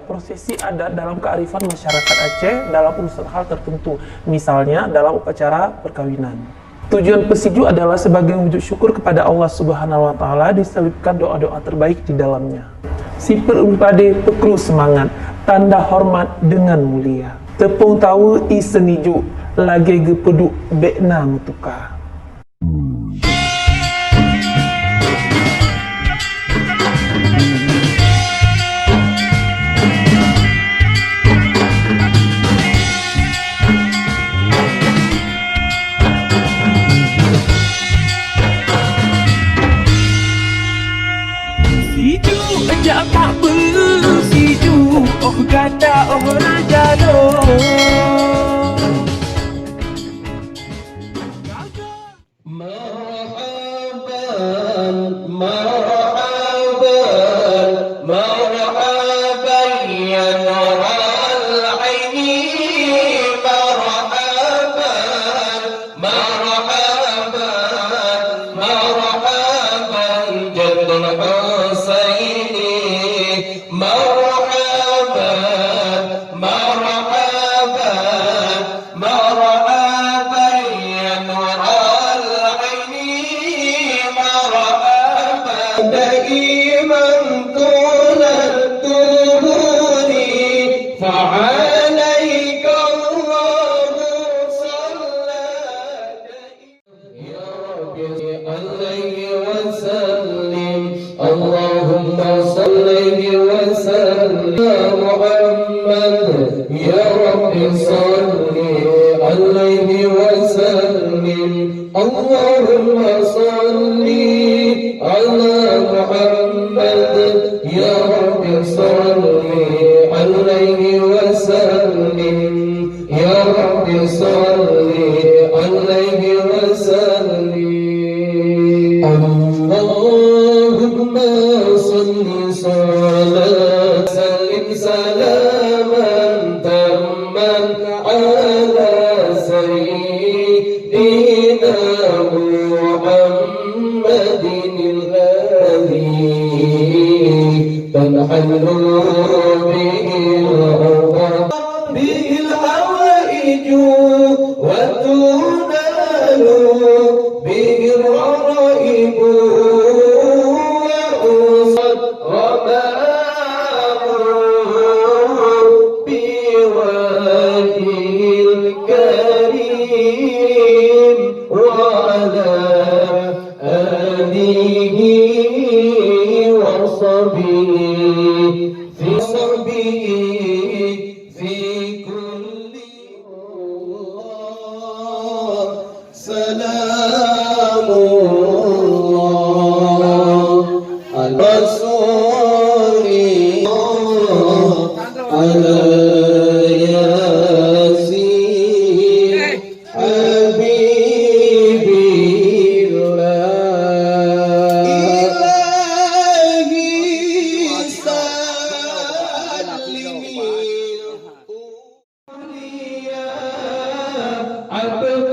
prosesi adat dalam kearifan masyarakat Aceh dalam urusan hal tertentu, misalnya dalam upacara perkawinan. Tujuan pesiju adalah sebagai wujud syukur kepada Allah Subhanahu wa Ta'ala, diselipkan doa-doa terbaik di dalamnya. Si perumpade pekru semangat, tanda hormat dengan mulia. Tepung tahu i seniju, lagi gepeduk bekna mutuka. Tak bersiju, oh kata orang jalo. Marhaban, marhaban, marhaban ya nural aini. Marhaban, marhaban, marhaban jaddul Husaini. مرحبا مرحبا مرحبا يا نور العين مرحبا دائما طول الدهور فعليك الله صلى يا رب عليه وسلم اللهم صل وسلم محمد يا رب صل عليه وسلم اللهم صل على محمد يا رب صل عليه وسلم يا رب صل عليه وسلم اللهم صل صلاة سلم سلاما تاما على سيدنا محمد الغالي تنحل به الأرض به الحوائج وتنال به الرغائب سلام الله على رسول الله على ياسين حبيب الله إلهي سلم عبد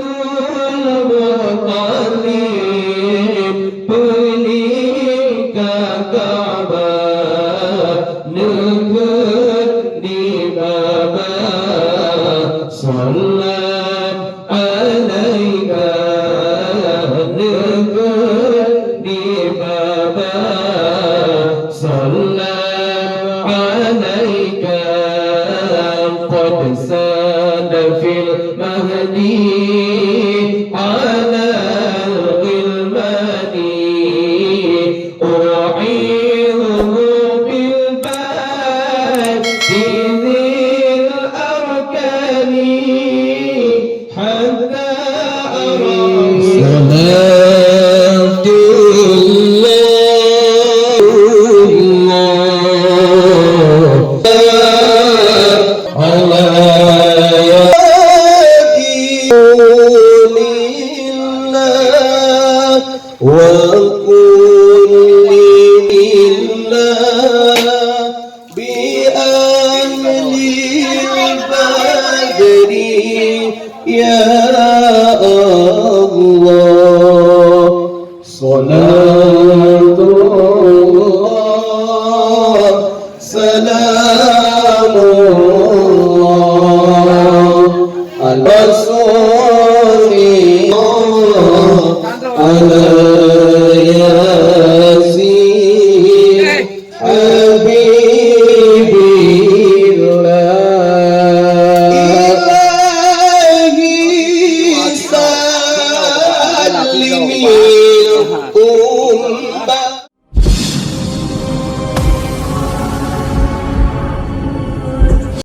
في المهدي على الغلمان أعيذه بالباب ذي الأركان حتى أرى صلاة الله الرسول على ياسين حبيب الله إلهي سلمي